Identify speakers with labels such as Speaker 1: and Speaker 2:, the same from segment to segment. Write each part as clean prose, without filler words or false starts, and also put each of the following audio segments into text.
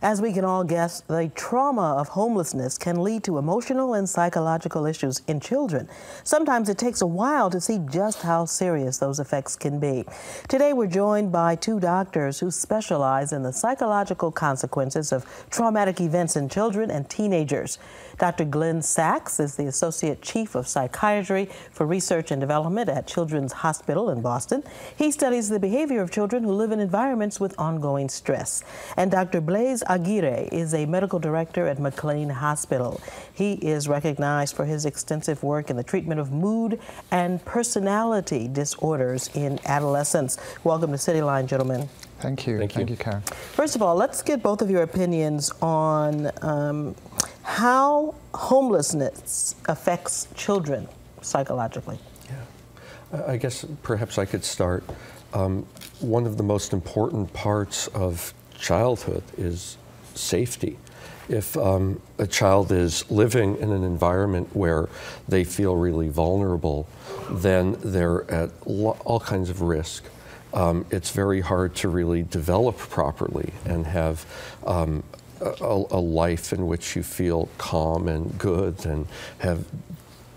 Speaker 1: As we can all guess, the trauma of homelessness can lead to emotional and psychological issues in children. Sometimes it takes a while to see just how serious those effects can be. Today we're joined by two doctors who specialize in the psychological consequences of traumatic events in children and teenagers. Dr. Glenn Sachs is the Associate Chief of Psychiatry for Research and Development at Children's Hospital in Boston. He studies the behavior of children who live in environments with ongoing stress. And Dr. Blaise Aguirre is a medical director at McLean Hospital. He is recognized for his extensive work in the treatment of mood and personality disorders in adolescents. Welcome to Cityline, gentlemen.
Speaker 2: Thank you. Thank you, Karen.
Speaker 1: First of all, let's get both of your opinions on how homelessness affects children psychologically.
Speaker 3: Yeah, I guess perhaps I could start. One of the most important parts of childhood is safety. If a child is living in an environment where they feel really vulnerable, then they're at all kinds of risk. It's very hard to really develop properly and have a life in which you feel calm and good and have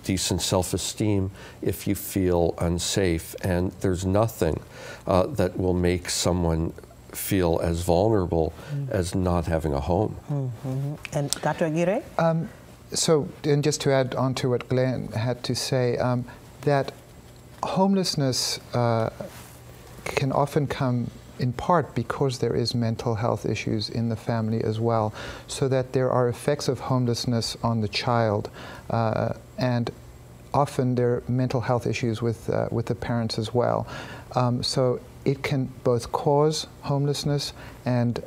Speaker 3: decent self-esteem if you feel unsafe. And there's nothing that will make someone feel as vulnerable as not having a home.
Speaker 1: And Dr. Aguirre?
Speaker 2: And just to add on to what Glenn had to say, that homelessness can often come in part because there is mental health issues in the family as well, so that there are effects of homelessness on the child, and often there are mental health issues with the parents as well. So it can both cause homelessness and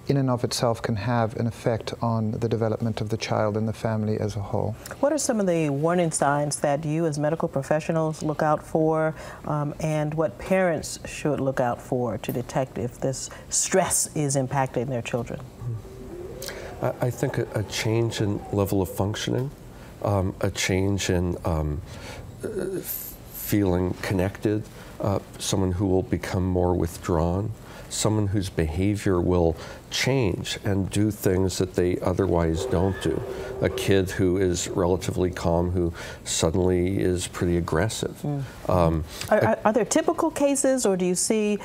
Speaker 2: in and of itself can have an effect on the development of the child and the family as a whole.
Speaker 1: What are some of the warning signs that you as medical professionals look out for, and what parents should look out for to detect if this stress is impacting their children?
Speaker 3: I think a change in level of functioning, a change in feeling connected, someone who will become more withdrawn, someone whose behavior will change and do things that they otherwise don't do. A kid who is relatively calm who suddenly is pretty aggressive.
Speaker 1: Are there typical cases, or do you see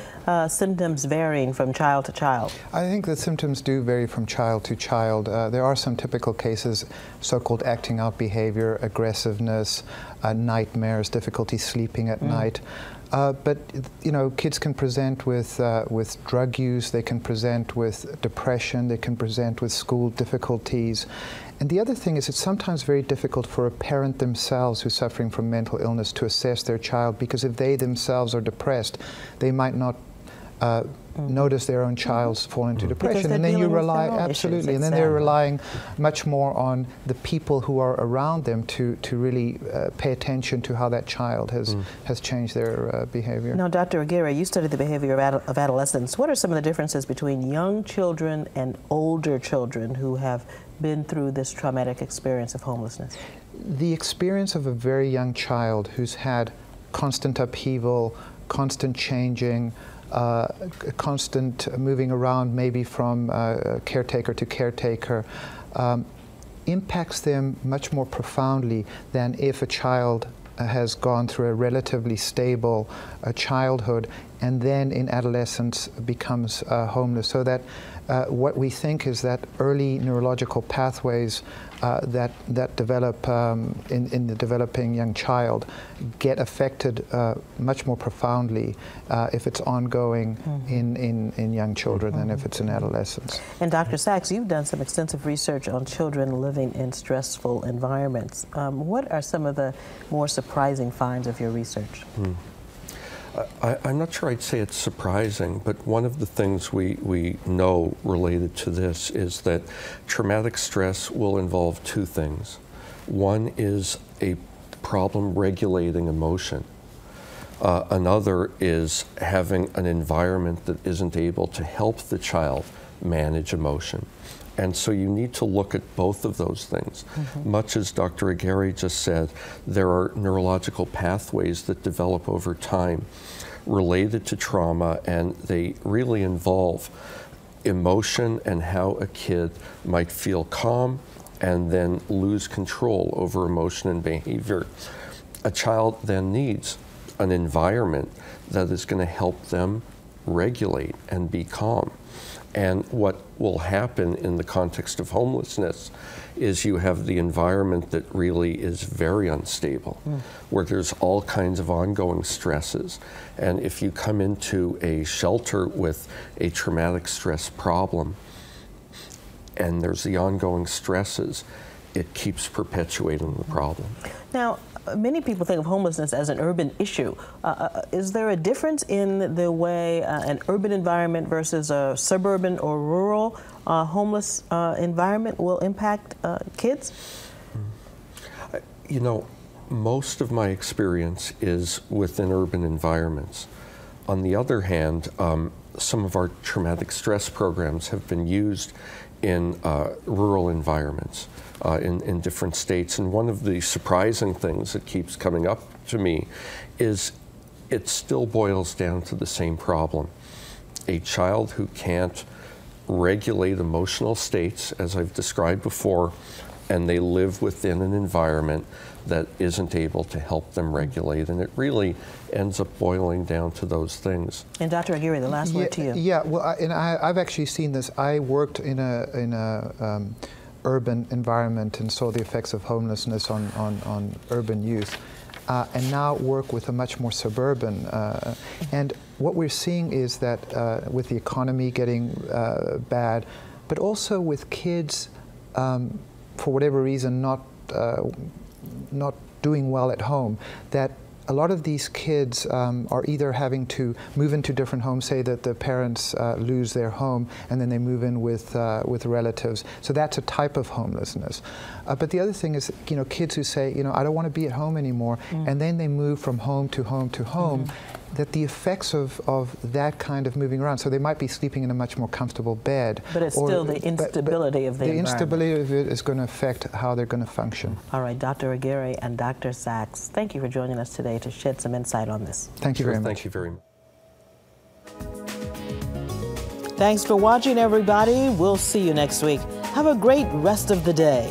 Speaker 1: symptoms varying from child to child?
Speaker 2: I think the symptoms do vary from child to child. There are some typical cases, so-called acting out behavior, aggressiveness, nightmares, difficulty sleeping at night. But you know, kids can present with drug use, they can present with depression, they can present with school difficulties. And the other thing is, it's sometimes very difficult for a parent themselves who's suffering from mental illness to assess their child, because if they themselves are depressed, they might not notice their own child's fall into depression, and then you rely absolutely, and then they're relying much more on the people who are around them to really pay attention to how that child has changed their behavior.
Speaker 1: Now, Dr. Aguirre, you study the behavior of adolescents. What are some of the differences between young children and older children who have been through this traumatic experience of homelessness? The
Speaker 2: experience of a very young child who's had constant upheaval, constant changing, constant moving around, maybe from caretaker to caretaker, impacts them much more profoundly than if a child has gone through a relatively stable childhood and then in adolescence becomes homeless. So that what we think is that early neurological pathways that develop in the developing young child get affected much more profoundly if it's ongoing in young children than if it's in adolescence.
Speaker 1: And Dr. Sachs, you've done some extensive research on children living in stressful environments. What are some of the more surprising finds of your research?
Speaker 3: I'm not sure I'd say it's surprising, but one of the things we know related to this is that traumatic stress will involve two things. One is a problem regulating emotion. Another is having an environment that isn't able to help the child manage emotion. And so you need to look at both of those things. Much as Dr. Aguirre just said, there are neurological pathways that develop over time related to trauma, and they really involve emotion and how a kid might feel calm and then lose control over emotion and behavior. A child then needs an environment that is going to help them regulate and be calm. And what will happen in the context of homelessness is you have the environment that really is very unstable, where there's all kinds of ongoing stresses. And if you come into a shelter with a traumatic stress problem, and there's the ongoing stresses, it keeps perpetuating the problem.
Speaker 1: Now, many people think of homelessness as an urban issue. Is there a difference in the way an urban environment versus a suburban or rural homeless environment will impact kids?
Speaker 3: You know, most of my experience is within urban environments. On the other hand, some of our traumatic stress programs have been used in rural environments in different states. And one of the surprising things that keeps coming up to me is it still boils down to the same problem. A child who can't regulate emotional states, as I've described before, and they live within an environment that isn't able to help them regulate. And it really ends up boiling down to those things.
Speaker 1: And Dr. Aguirre, the last word to you.
Speaker 2: Yeah, well, I've actually seen this. I worked in a urban environment and saw the effects of homelessness on urban youth, and now work with a much more suburban. And what we're seeing is that with the economy getting bad, but also with kids, for whatever reason, not doing well at home, that a lot of these kids are either having to move into different homes, say that the parents lose their home and then they move in with relatives. So that's a type of homelessness. But the other thing is, you know, kids who say, you know, I don't want to be at home anymore, and then they move from home to home to home, that the effects of that kind of moving around, so they might be sleeping in a much more comfortable bed.
Speaker 1: But it's still the instability of the environment. The
Speaker 2: instability of it is going to affect how they're going to function.
Speaker 1: All right, Dr. Aguirre and Dr. Sachs, thank you for joining us today to shed some insight on this.
Speaker 2: Thank you very much.
Speaker 3: Thank you very much.
Speaker 1: Thanks for watching, everybody. We'll see you next week. Have a great rest of the day.